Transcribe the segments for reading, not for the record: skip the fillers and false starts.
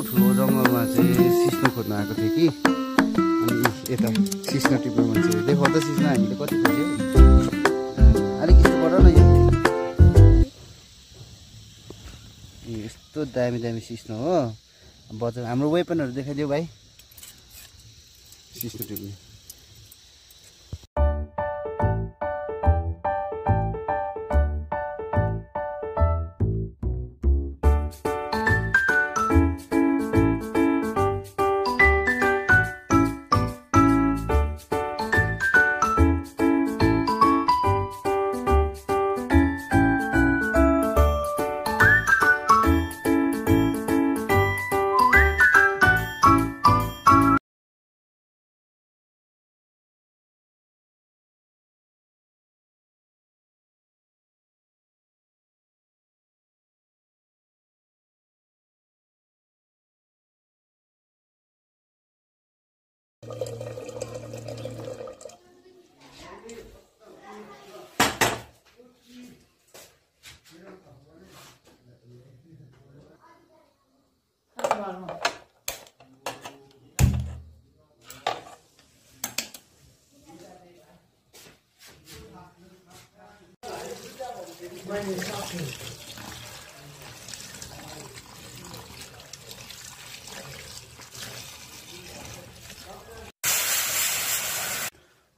ठुलो जङ्गलमा चाहिँ सिस्नो खोज्न आएको थियो कि अनि यता सिस्नो टिप्ने मान्छेहरू देखाउँदा सिस्नो हामीले कति खोज्यो अलिक यस्तो गर न यहाँ यस्तो दामी दामी सिस्नो हो बजार हाम्रो वेपनहरू देखाइदियो भाइ सिस्नो टिप्ने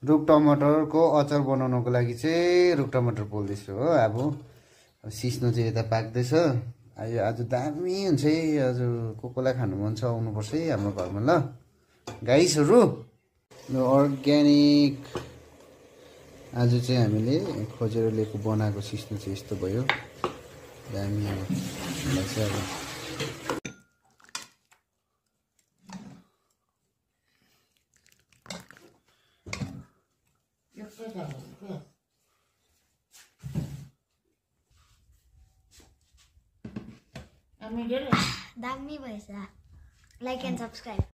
रुख टमाटरको अचार बनाउनको लागि चाहिँ रुख टमाटर पोल्दैछु हो अब सिस्नो चाहिँ यता पाक्दैछ आज दामी हुन्छ है आज कोलाई खानु मन छ आउनुपर्छ है हाम्रो घरमा ल गाइसहरू अर्ग्यानिक आज चाहिँ हामीले खोजेर ल्याएको बनाएको सिस्नो चाहिँ यस्तो भयो दामी अब चाहिँ अब दामी भएछ लाइक एन्ड सब्सक्राइब